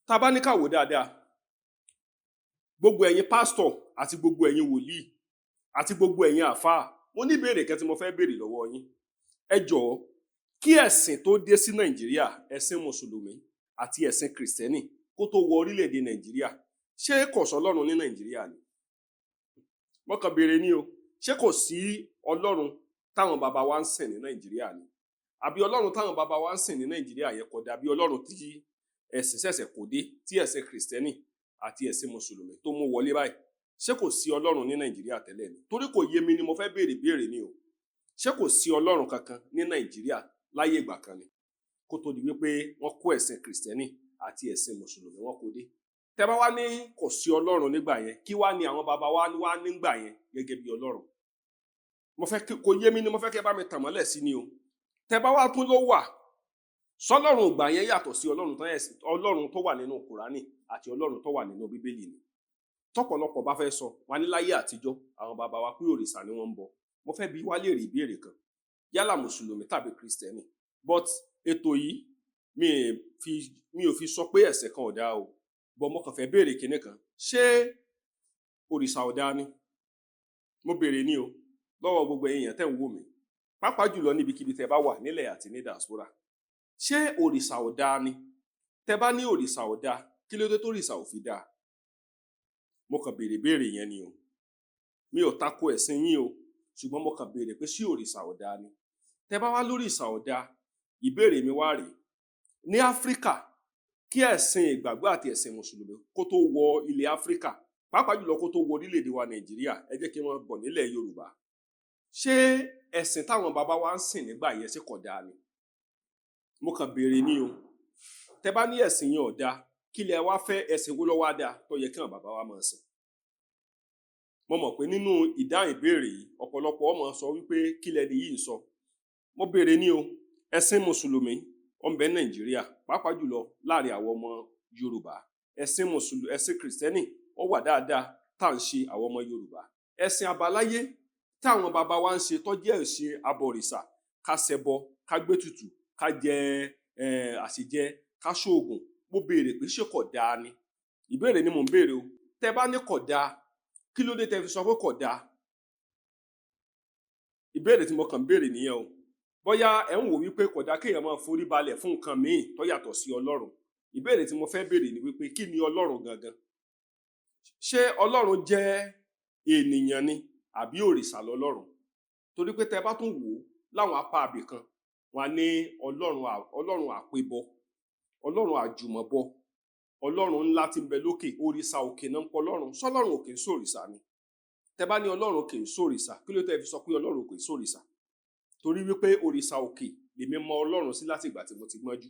tá a bá ní ká wò dáadáa, gbogbo ẹ̀yin pásítọ̀ àti gbogbo ẹ̀yin wòlíì àti gbogbo ẹ̀yin àfáà, mo ní ìbéèrè kan tí mo fẹ́ béèrè lọ́wọ́ yín. Ẹ jọ̀ọ́, kí ẹ̀sìn tó dé sí Nàìjíríà, ẹ̀sìn mùsùlùmí àti ẹ̀sìn kìrìsìtẹ́nì kó tó wọ orílẹ̀-èdè Nàìjíríà, ṣé kò sọ́lọ́run ní Nàìjíríà ni? Mo kàn béèrè ní o, ṣé kò sí Ọlọ́run táwọn bàbá wa ń sìn ní Nàìjíríà ni? Àbí Ọlọ́run táwọn bàbá wa ń sìn ní Nàìjíríà yẹn kò dàbí Ọlọ́run tí ẹ̀sìn ṣẹ̀ṣẹ̀ kò dé, tí ẹ̀sìn kìrìsìtẹ́nì àti ẹ̀sìn mùsùlùmí tó mú wọlé báyìí? Ṣé kò sí Ọlọ́run ní Nàìjíríà tẹ́lẹ̀ ni? Torí kò yé mi ni mo fẹ́ béèrè ni o. Ṣé kò sí Ọlọ́run kankan ní Nàìjíríà láyé ìgbà kan ni, kó tó di wípé wọ́n kó ẹ̀sìn kìrìsìtẹ́nì àti ẹ̀sìn mùsùlùmí wọ́n kó dé? Tẹ́ bá wá ní kò sí Ọlọ́run nígbà yẹn, kí wá ni àwọn bàbá wa wá nígbà yẹn gẹ́gẹ́ bí Ọlọ́run? Kò yé mi ni mo fẹ́ kẹ́ bá mi tàn mọ́lẹ̀ sí ni o. Tẹ́ bá wá tún ló wà, sọ́lọ́run ìgbà yẹn yàtọ̀ sí Ọlọ́run tó wà nínú Kùránì àti Ọlọ́run tó wà nínú Bíbélì ni? Tọ́pọ̀lọpọ̀ bá fẹ́ sọ, wọ́n ní láyé àtijọ́ àwọn bàbá wa pé òrìṣà ni wọ́n ń bọ. Mo fẹ́ bi wá léèrè ìbéèrè kan, yálà mùsùlùmí tàbí kìrìsìtẹ́nì, but ètò yìí mi ò fi sọ pé ẹ̀sìn kan ò dáa o, but mo kàn fẹ́ béèrè kinní kan, ṣé òrìṣà ò dáa ni? Mo béèrè ní o lọ́wọ́ gbogbo èèyàn tẹ́ ń wò mí, pàápàá jùlọ níbikíbi tẹ́ bá wà nílẹ̀ àti ní diaspora. Ṣé òrìṣà ò dáa ni? Tẹ́ bá ní òrìṣà ò dáa, kí ló dé tó òrìṣà ò fi dáa? Mo kàn béèrè yẹn ni o. Mi ò tako ẹ̀sìn yín o, ṣùgbọ́n mo kàn béèrè pé ṣé òrìṣà ò dáa ni? Tẹ́ bá wá lórìṣà ò dáa, ìbéèrè mi wá rèé. Ní Áfíríkà, kí ẹ̀sìn ìgbàgbọ́ àti ẹ̀sìn mùsùlùmí kó tó wọ ilẹ̀ Áfíríkà, pàápàá jùlọ kó tó wọ orílẹ̀-èdè wa Nàìjíríà, ẹ jẹ́ kí wọ́n bọ̀ nílẹ̀ Yorùbá. Ṣé ẹ̀sìn táwọn bàbá wa ń sìn nígbà yẹn ṣé kò dáa ni? Mo kàn béèrè ní o. Tẹ́ bá ní ẹ̀sìn yẹn ò dáa, kí lẹ wá fẹ́ ẹ̀sìn wo ló wá dáa tó yẹ kí àwọn bàbá wa máa sìn? Mo mọ̀ pé nínú ìdáhùn ìbéèrè yìí, ọ̀pọ̀lọpọ̀ ọmọ sọ wípé kí lẹni yìí ń sọ. Mo béèrè ní o, ẹ̀sìn mùsùlùmí ó ń bẹ Nàìjíríà, pàápàá jùlọ láàrin àwọn ọmọ Yorùbá. Ẹ̀sìn kìrìsìtẹ́nì ó wà dáadáa tá à ń ṣe àwọn ọmọ Yorùbá. Ẹ̀sìn àbáláyé táwọn bàbá wa ń ṣe tó jẹ́ ẹ̀sìn abọ̀rìṣà, ká ṣẹbọ, ká gbétùtù, ká jẹ àṣejẹ, ká ṣoògùn. Mo béèrè pé ṣé kò dáa ni? Ìbéèrè ni mò ń béèrè o. Tẹ́ bá ní kò dáa, kí ló dé tẹ́ fi sọ pé kò dáa? Ìbéèrè tí mo kàn béèrè nìyẹn o. Bóyá ẹ ń wò wípé kò dáa kéèyàn máa forí balẹ̀ fún nǹkan míì tó yàtọ̀ sí Ọlọ́run. Ìbéèrè tí mo fẹ́ béèrè ni wípé kí ni Ọlọ́run gangan? Ṣé Ọlọ́run jẹ́ ènìyàn ni àbí òrìṣà lọ́lọ́run? Torí pé tẹ́ bá tún wò ó láwọn apá abì kan, wọ́n ní Ọlọ́run àpébọ, Ọlọ́run àjùmọ̀bọ, Ọlọ́run ńlá tí ń bẹ lókè, òrìṣà òkè náà ń pọ Ọlọ́run. Ṣọ́lọ́run òkè ń sòrìṣà ni? Tẹ́ bá ní Ọlọ́run òkè ń sòrìṣà, kí ló tẹ́ fi sọ pé Ọlọ́run òkè ń sòrìṣà? Torí wípé òrìṣà òkè lèmi mọ Ọlọ́run sí láti ìgbà tí mo ti gbọ́njú.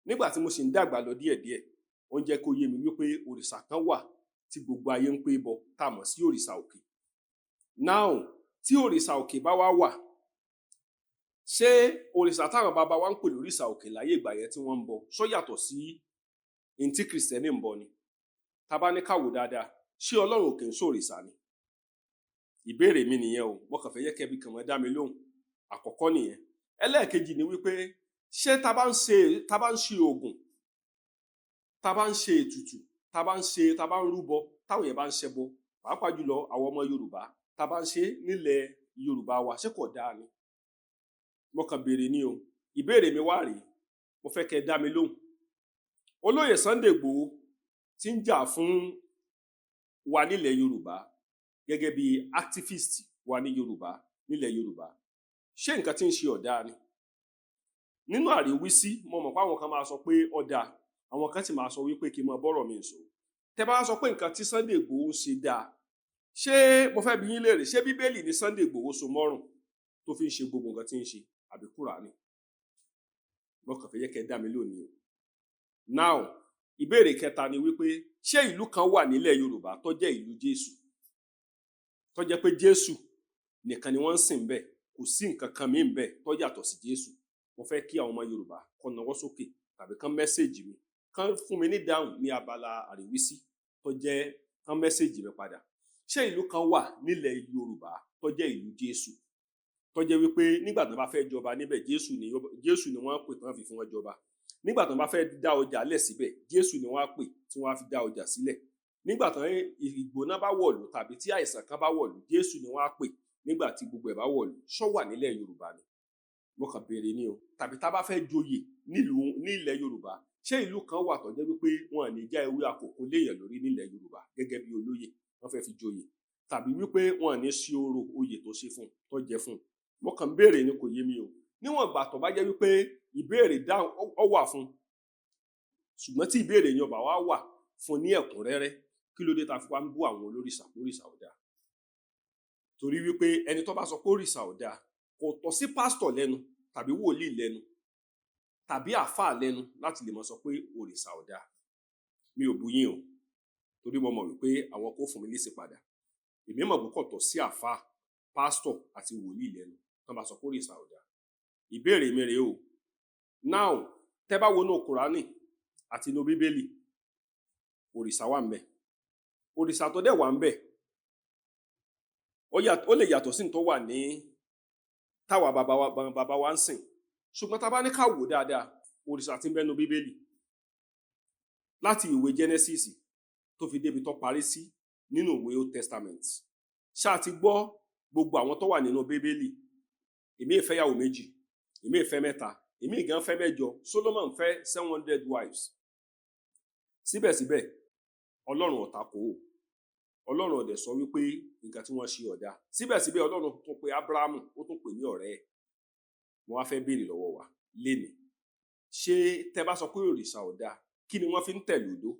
Nígbà tí mo sì ń dàgbà lọ díẹ̀díẹ̀, ó ń jẹ́ kó yé mi wípé òrìṣà kan wà tí gbogbo ayé ń pé bọ, tá a mọ̀ sí òrìṣà òkè. Now, tí òrìṣà òkè bá wá wà, ṣé òrìṣà táwọn bàbá wa ń pè lórìṣà òkè láyé ìgbà yẹn tí wọ́n ń bọ, ṣó yàtọ̀ sí ohun tí kìrìsìtẹ́nì ń bọ ni? Tá bá ní ká wò dáadáa, ṣé Ọlọ́run òkè ń sòrìṣà ni? Ìbéèrè mi nìyẹn o. Mo kàn fẹ́ yẹ kẹ́bi kàn mọ́ dá mi lóhùn. Àkọ́kọ́ nìyẹn. Ẹlẹ́ẹ̀kejì ni wípé ṣé tá bá ń ṣe ògùn, tá bá ń ṣe ètùtù, tá bá ń rúbọ, táwọn yẹn bá ń ṣẹbọ, pàápàá jùlọ àwọn ọmọ Yorùbá, tá bá ń ṣe nílẹ̀ Yorùbá wa, ṣé kò dáa ni? Mo kàn béèrè ní o. Ìbéèrè mi wá rèé, mo fẹ́ kẹ́ dá mi lóhùn. Olóyè Sunday Igboho tí ń jà fún wa nílẹ̀ Yorùbá gẹ́gẹ́ bí activist wa ní Yorùbá, nílẹ̀ Yorùbá, ṣé nǹkan tí ń ṣe ọ̀dá ni? Nínú àríwísí, mo mọ̀ pé àwọn kan máa sọ pé ọ̀dá, àwọn kan sì máa sọ wípé kí n máa bọ́rọ̀ mi sọ. Tẹ́ bá sọ pé nǹkan tí Sunday Igboho ṣe dáa, ṣé mo fẹ́ bi yín léèrè, ṣé Bíbélì ni Sunday Igboho so mọ́rùn tó fi ń ṣe gbogbo nǹkan tí ń ṣe, àbí Kùránì? Mo kàn fẹ́ yẹ kẹ́ dá mi lónìí o. Now, ìbéèrè kẹta ni wípé ṣé ìlú kan wà nílẹ̀ Yorùbá tó jẹ́ ìlú Jésù, tó jẹ́ pé Jésù nìkan ni wọ́n ń sìn bẹ́ẹ̀, kò sí nǹkan kan míì bẹ́ẹ̀ tó yàtọ̀ sí Jésù? Mo fẹ́ kí àwọn ọmọ Yorùbá kàn nawọ́ sókè tàbí kàn mẹ́sẹ̀jì mi, kàn fún mi ní dáhùn ní abala àríwísí tó jẹ́ kàn mẹ́sẹ̀jì mi padà. Ṣé ìlú kan wà nílẹ̀ Yorùbá tó jẹ́ ìlú Jésù, tó jẹ́ wípé nígbà tí wọ́n bá fẹ́ jọba níbẹ̀, Jésù ni wọ́n pè tán fi fún wọn jọba? nígbà tó bá fẹ́ dá ọjà lẹ̀ síbẹ̀ Jésù ni wọ́n á pè tí wọ́n á fi dá ọjà sílẹ̀. Nígbà tó ìgbóná bá wọ̀lú tàbí tí àìsàn kan bá wọ̀lú Jésù ni wọ́n á pè nígbà tí gbogbo ẹ̀ bá wọ̀lú. Ṣó wà nílẹ̀ Yorùbá ni? Mo kàn béèrè ni o. Tàbí tá bá fẹ́ joyè nílẹ̀ Yorùbá, ṣé ìlú kan wà tó jẹ́ wípé wọn ò ní já ewé àkókò léèyàn lórí nílẹ̀ Yorùbá gẹ́gẹ́ bí olóyè wọ́n fẹ́ fi joyè, tàbí wípé wọn ò ní sí orò oyè tó ṣe fún tó jẹ fún? Mo kàn béèrè ni, kò yé mi o. Níwọ̀n ìgbà tó bá jẹ́ wípé ìbéèrè dáhùn ó wà fún, ṣùgbọ́n tí ìbéèrè yẹn bá wà fún ní ẹ̀kúnrẹ́rẹ́, kí ló dé tá fi wá ń bú àwọn olórìṣà ò dáa? Torí wípé ẹni tó bá sọ pé òrìṣà ò dáa kò tọ́ sí pásítọ̀ lẹ́nu tàbí wòlíì lẹ́nu tàbí àfáà lẹ́nu láti lè mọ sọ pé òrìṣà ò dáa. Mi ò bú yín o, torí mo mọ̀ wípé àwọn kò fún mi lésì padà. Èmi mọ̀ pé kò tọ́ sí àfáà, pásítọ̀ àti wòlíì lẹ́nu tó bá sọ pé òrìṣà ò dáa. Ìbéèrè mi rèé o. Now, tẹ́ bá wo inú Kùránì àti inú Bíbélì, òrìṣà wà ńbẹ̀. Òrìṣà tó dẹ̀ wà ńbẹ̀ ó lè yàtọ̀ sí tó wà ní táwa bàbá wa ń sìn. Ṣùgbọ́n tá bá ní ká wò dáadáa, òrìṣà tí ń bẹ nínú Bíbélì láti ìwé Genesis tó fi débi tó parí sí nínú ìwé Old Testament. Ṣá ti gbọ́ gbogbo àwọn tó wà nínú Bíbélì? Èmi ìfẹ́ yàwó méjì, èmi ìfẹ́ mẹ́ta, èmi gan fẹ́ mẹ́jọ. Solomon fẹ́ 700 wives. Síbẹ̀síbẹ̀ Ọlọ́run ò tako o. Ọlọ́run ò dẹ̀ sọ wípé nǹkan tí wọ́n ṣe ò dáa. Síbẹ̀síbẹ̀ Ọlọ́run tún pe Ábúráhámù, ó tún pè ní ọ̀rẹ́ ẹ̀. Mo wá fẹ́ béèrè lọ́wọ́ wa lénìí, ṣé tẹ́ bá sọ pé òrìṣà ò dáa, kí ni wọ́n fi ń tẹ̀lé odó?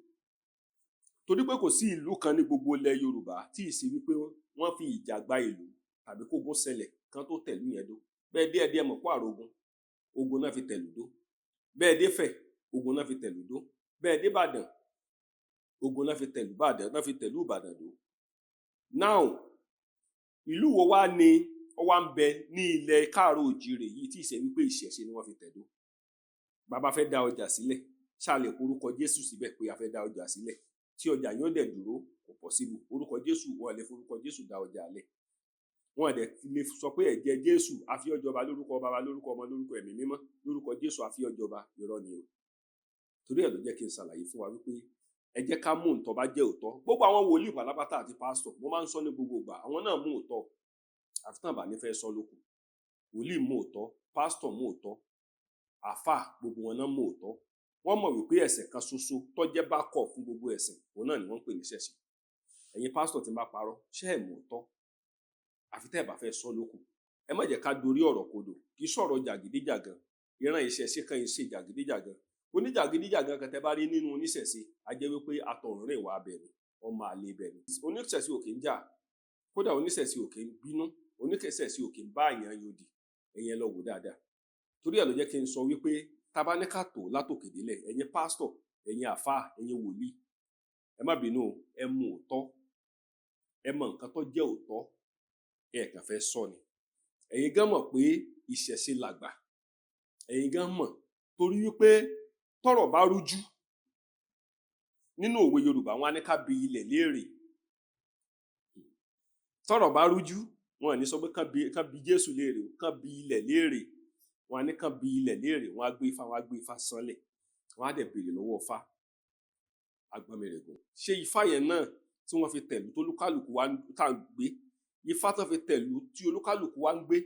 Torí pé kò sí ìlú kan ní gbogbo ilẹ̀ Yorùbá tí ì sí wípé wọ́n fi ìjà gba ìlú tàbí kógun ṣẹlẹ̀ kan tó tẹ̀lú yẹn dó. Bẹ́ẹ̀ dé ẹdí ẹmọ̀ pọ̀ àrògùn, ogun náà fi tẹ̀lú dó. Bẹ́ẹ̀ dé Fẹ̀, ogun náà fi tẹ̀lú dó. Bẹ́ẹ̀ dé Ìbàdàn, ogun náà fi tẹ̀lú Ìbàdàn dó. Now, ìlú wo wá ni ó wá ń bẹ ní ilẹ̀ káàró òjìrè yìí tí ìṣe wípé ìṣẹ̀ṣe ni wọ́n fi tẹ̀dó? Bàbá fẹ́ dá ọjà sílẹ̀, ṣá lè porúkọ Jésù síbẹ̀ pé a fẹ́ dá ọjà sílẹ̀ tí ọjà yóò dẹ̀ dúró? Kò possible. Orúkọ Jésù, wọn lè forúkọ Jésù dá ọjà lẹ̀. Wọn dẹ̀ lè sọ pé ẹ̀jẹ̀ Jésù a fi ọjọba lórúkọ Baba, lórúkọ Ọmọ, lórúkọ Ẹ̀mí Mímọ́, lórúkọ Jésù a fi ọjọba. Irọ́ ni o. Torí ẹ̀ ló jẹ́ kí n ṣàlàyé fún wa wípé ẹ jẹ́ ká mú ǹtọ́ bá jẹ́ òótọ́. Gbogbo àwọn wòlíì pátápátá àti pásítọ̀, mo máa ń sọ ní gbogbo ìgbà, àwọn náà mú òótọ́. Àfi tán bá ní fẹ́ sọ lókù. Wòlíì mú òótọ́, pásítọ̀ mú òótọ́, àfáà gbogbo wọn náà mú òótọ́. Wọ́n mọ̀ wípé ẹ̀sìn kan ṣoṣo tó jẹ́ bákọ̀ fún gbogbo ẹ̀sìn, òun náà ni wọ́n ń pè ní ìṣẹ̀ṣe. Ẹ̀yin pásítọ̀ tí ń bá parọ́, ṣé ẹ̀ mú òótọ́? Àfi tẹ́ ẹ̀ bá fẹ́ sọ lókù. Ẹ má jẹ́ ká dorí ọ̀rọ̀ kodò. Kì í sọ̀rọ̀ jàgídíjàgan. Ìran ìṣẹ̀ṣe kan ṣe jàgídíjàgan. Oníjàgídíjàgan kan tẹ́ bá rí nínú oníṣẹ̀ṣe, a jẹ́ wípé atọ̀rùnrìn wà bẹ̀rẹ̀, ọmọ àlè bẹ̀rẹ̀. Oníṣẹ̀ṣe ò kì í jà, kódà oníṣẹ̀ṣe ò kì í bínú, oníṣẹ̀ṣe ò kì í bá èèyàn yòdì. Ẹ̀yin ẹ lọ wò dáadáa. Torí ẹ̀ ló jẹ́ kí n sọ wípé tá bá ní ká tò látòkè délẹ̀, ẹ̀yin pásítọ̀, ẹ̀yin àfáà, ẹ̀yin wòlíì, ẹ má bínú o, ẹ mú òótọ́. Ẹ mọ nǹkan tó jẹ́ òótọ́, ẹ kàn fẹ́ sọ ni. Ẹ̀yin gan mọ̀ pé ìṣẹ̀ṣe làgbà. Ẹ̀yin gan mọ̀, torí wípé tọ́rọ̀ bá rújú nínú òwe Yorùbá, wọn á ní ká bi ilẹ̀ léèrè. Tọ́rọ̀ bá rújú, wọn ò ní sọ pé kán bi Jésù léèrè o, kán bi ilẹ̀ léèrè. Wọn á ní kán bi ilẹ̀ léèrè, wọn á gbé Ifá sánlẹ̀, wọn á dẹ̀ béèrè lọ́wọ́ Ifá. Agbọ́nmìrègùn, ṣé Ifá yẹn náà tí wọ́n fi tẹ̀lú tó olúkálùkù wa tá à ń gbé, Ifá tó fi tẹ̀lú tí olúkálùkù wa ń gbé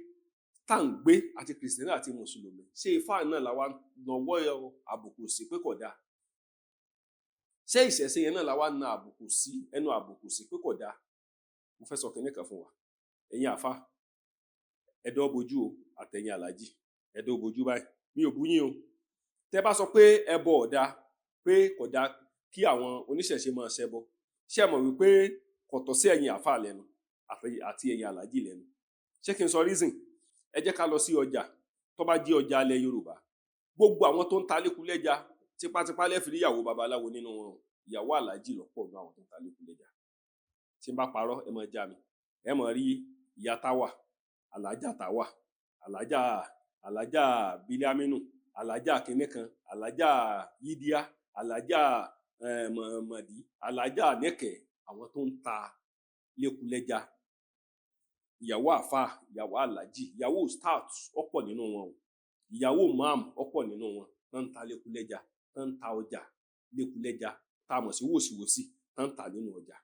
tá à ń gbé, àti Kìrìsìtẹ́nì àti Mùsùlùmí, ṣé Ifá náà làwa nawọ́ àbùkù sí pé kò dáa? Ṣé ìṣẹ̀ṣe yẹn náà làwa na àbùkù sí, ẹnu àbùkù sí pé kò dáa? Mo fẹ́ sọ kinní kan fún wa. Ẹ̀yin àfáà, ẹ̀dọ́ bojú o, àtẹ̀yin àlájì, ẹ̀dọ́ bojú báyìí. Mi ò bú yín o. Tẹ́ bá sọ pé ẹbọ ò dáa, pé kò dáa kí àwọn oníṣẹ̀ṣe máa ṣẹbọ, ṣé ẹ mọ̀ wípé kò tọ́ sí ẹ̀yin àfáà lẹ́nu àti ẹ̀yin àlájì lẹ́nu? Ṣé kí n sọ reason? Ẹ jẹ́ ká lọ sí ọjà tó bá jẹ́ ọjà ilẹ̀ Yorùbá. Gbogbo àwọn tó ń ta lékulẹ́ja, tipátipá lẹ́fi rí ìyàwó babaláwo nínú wọn. Ìyàwó àlájì lọ́pọ̀ nínú àwọn tó ń ta lékulẹ́ja. Tí n bá parọ́, ẹ máa já mi. Ẹ máa rí ìyá Táwà, alájà Táwà, alájà Bílíámínù, alájà kìnìkan, alájà Yídíá, alájà Mọ̀mọ̀dí, alájà Nẹ́kẹ̀, àwọn tó ń ta lékulẹ́ja. Ìyàwó àfáà, ìyàwó àlájì, ìyàwó stout ọ̀pọ̀ nínú wọn o. Ìyàwó mam ọ̀pọ̀ nínú wọn. tán ń ta lékulẹ́ja, tán ń ta ọjà lékulẹ́ja tá a mọ̀ sí wòsíwòsí, tán ń tà nínú ọjà.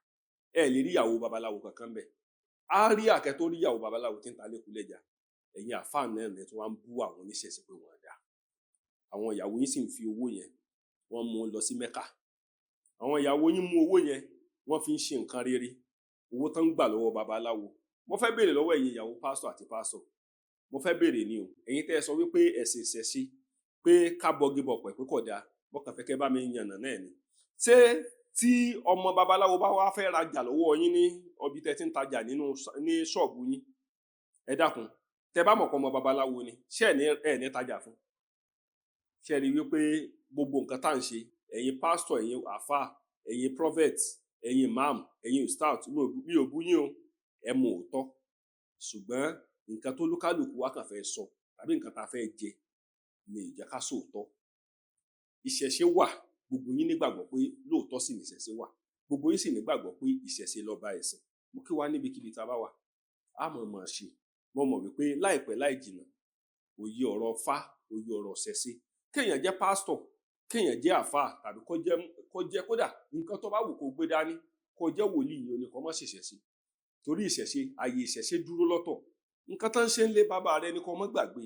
Ẹ lè rí ìyàwó babaláwo kankan bẹ́ẹ̀. Á rí àkẹ́ tó rí ìyàwó babaláwo tí ń ta lékulẹ́ja. Ẹ̀yin àfáà náà lẹ tún wá ń bú àwọn oníṣẹ̀ṣe pé wọ́n dá. Àwọn ìyàwó yín sì ń fi owó yẹn wọ́n mú lọ sí Mẹ́kà. Àwọn ìyàwó yín mú owó yẹn wọ́n fi ń ṣe nǹkan rere. Owó tán ń gbà lọ́wọ́ babaláwo. Mo fẹ́ béèrè lọ́wọ́ ẹ̀yin ìyàwó pásítọ̀ àti pásítọ̀. Mo fẹ́ béèrè ni o. Ẹ̀yin tẹ́ ẹ sọ wípé ẹ̀sìn ìṣẹ̀ṣe pé ká bọgi bọ̀pẹ̀ pé kò dáa. Mo kàn fẹ́ kẹ́ bá mi yànnà náà ni. Ṣé tí ọmọ babaláwo bá wá fẹ́ rajà lọ́wọ́ yín ní ọbí tẹ́ ti ń tajà ní ṣọ́ọ̀bù yín, ẹ dákun, tẹ́ bá mọ̀ pé ọmọ babaláwo ni, ṣé ẹ̀ ní tajà fún? Ṣé ẹ rí wípé gbogbo nǹkan tá à ń ṣe, ẹ̀yin pásítọ̀, ẹ̀yin àfáà, ẹ̀yin prophet, ẹ̀yin imam, ẹ̀yin ustaz, mi ò bú yín o, ẹ mọ òótọ́. Ṣùgbọ́n nǹkan tó lúkálùkù wá kàn fẹ́ sọ tàbí nǹkan tá a fẹ́ jẹ ni ìjẹ́ ká sòótọ́. Ìṣẹ̀ṣe wà, gbogbo yín nígbàgbọ́ pé lóòótọ́ sì ní ìṣẹ̀ṣe wà. Gbogbo yín sì nígbàgbọ́ pé ìṣẹ̀ṣe lọ́ba ẹ̀sìn. Mo kí wá níbikíbi tá a bá wà. A mọ̀ ṣe. Mo mọ̀ wípé láìpẹ́ láì jìnnà, òye ọ̀rọ̀ Ifá, òye ọ̀rọ̀ ìṣẹ̀ṣe, kéèyàn jẹ́ pásítọ̀, kéèyàn jẹ́ àfáà tàbí kó jẹ́ kódà nǹkan tó bá wù kó gbé dání, kó jẹ́ wòlíì yìí ni kó má ṣèṣẹ̀ṣe. Torí ìṣẹ̀ṣe, ààyè ìṣẹ̀ṣe dúró lọ́tọ̀. Nǹkan tán ṣe ń lé bàbá rẹ ni kó má gbàgbé.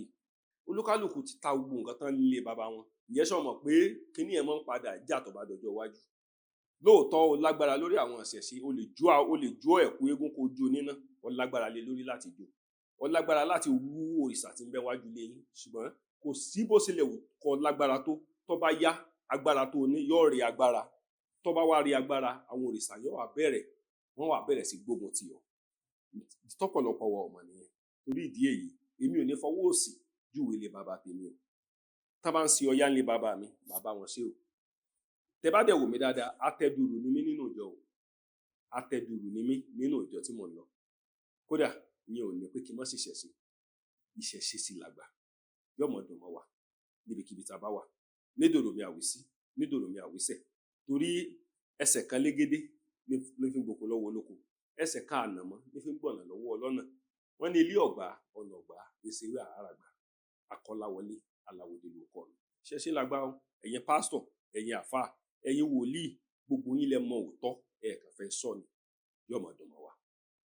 Olúkálùkù ti ta gbogbo nǹkan tán lé bàbá wọn. Ìyẹn sọ mọ̀ pé kíní ẹ̀ máa ń padà jà tó bá dọjọ́ iwájú. Lóòótọ́ o lágbára lórí àwọn ìṣẹ̀ṣe, o lè jó ẹ̀kú eégún kó jó níná, o lágbára lé lórí láti jó. O lágbára láti wú òrìṣà tí ń bẹ wájú lé yín. Ṣùgbọ́n kò sí bó ṣe lè kó lágbára tó bá yá agbára tó ní yóò rí agbára. Tó bá wá rí agbára, àwọn òrìṣà wọ́n wá bẹ̀rẹ̀ sí gbógun tì ọ́. Tọ́pọ̀lọpọ̀ wa ọmọ nìyẹn. Torí ìdí èyí, èmi ò ní fọwọ́ òsì júwe ilé bàbá tèmi o. Tá bá ń ṣe ọyá ńlé bàbá mi, màá bá wọn ṣe o. Tẹ́ bá dẹ̀ wò mí dáadáa, atẹ́dùrù ni mí nínú ìjọ o. Atẹ́dùrù ni mí nínú ìjọ tí mò ń lọ. Kódà ìyẹn ò ní pé kí n má ṣe ìṣẹ̀ṣe. Ìṣẹ̀ṣe sì làgbà. Yóò mọ̀ dùn mọ́ wa níbikíbi tá a bá wà. Nídòrò mi àwísí, nídòrò mi àwísẹ̀. Torí ẹsẹ̀ kan légédé ló fi ń gboko lọ́wọ́ olóko. Ẹsẹ̀ kan ànàmọ́ ló fi ń gbọ̀nà lọ́wọ́ ọlọ́nà. Wọ́n ní ilé ọ̀gbà, ọ̀nà ọ̀gbà, ìṣeré àràgbà, akọ́láwọlé, aláwòdé ló kọ́ ni. Ìṣẹ̀ṣe làgbà o. Ẹ̀yin pásítọ̀, ẹ̀yin àfáà, ẹ̀yin wòlíì, gbogbo yín lẹ mọ òótọ́, ẹ kàn fẹ́ sọ ni. Yóò mọ̀ dùn mọ́ wa.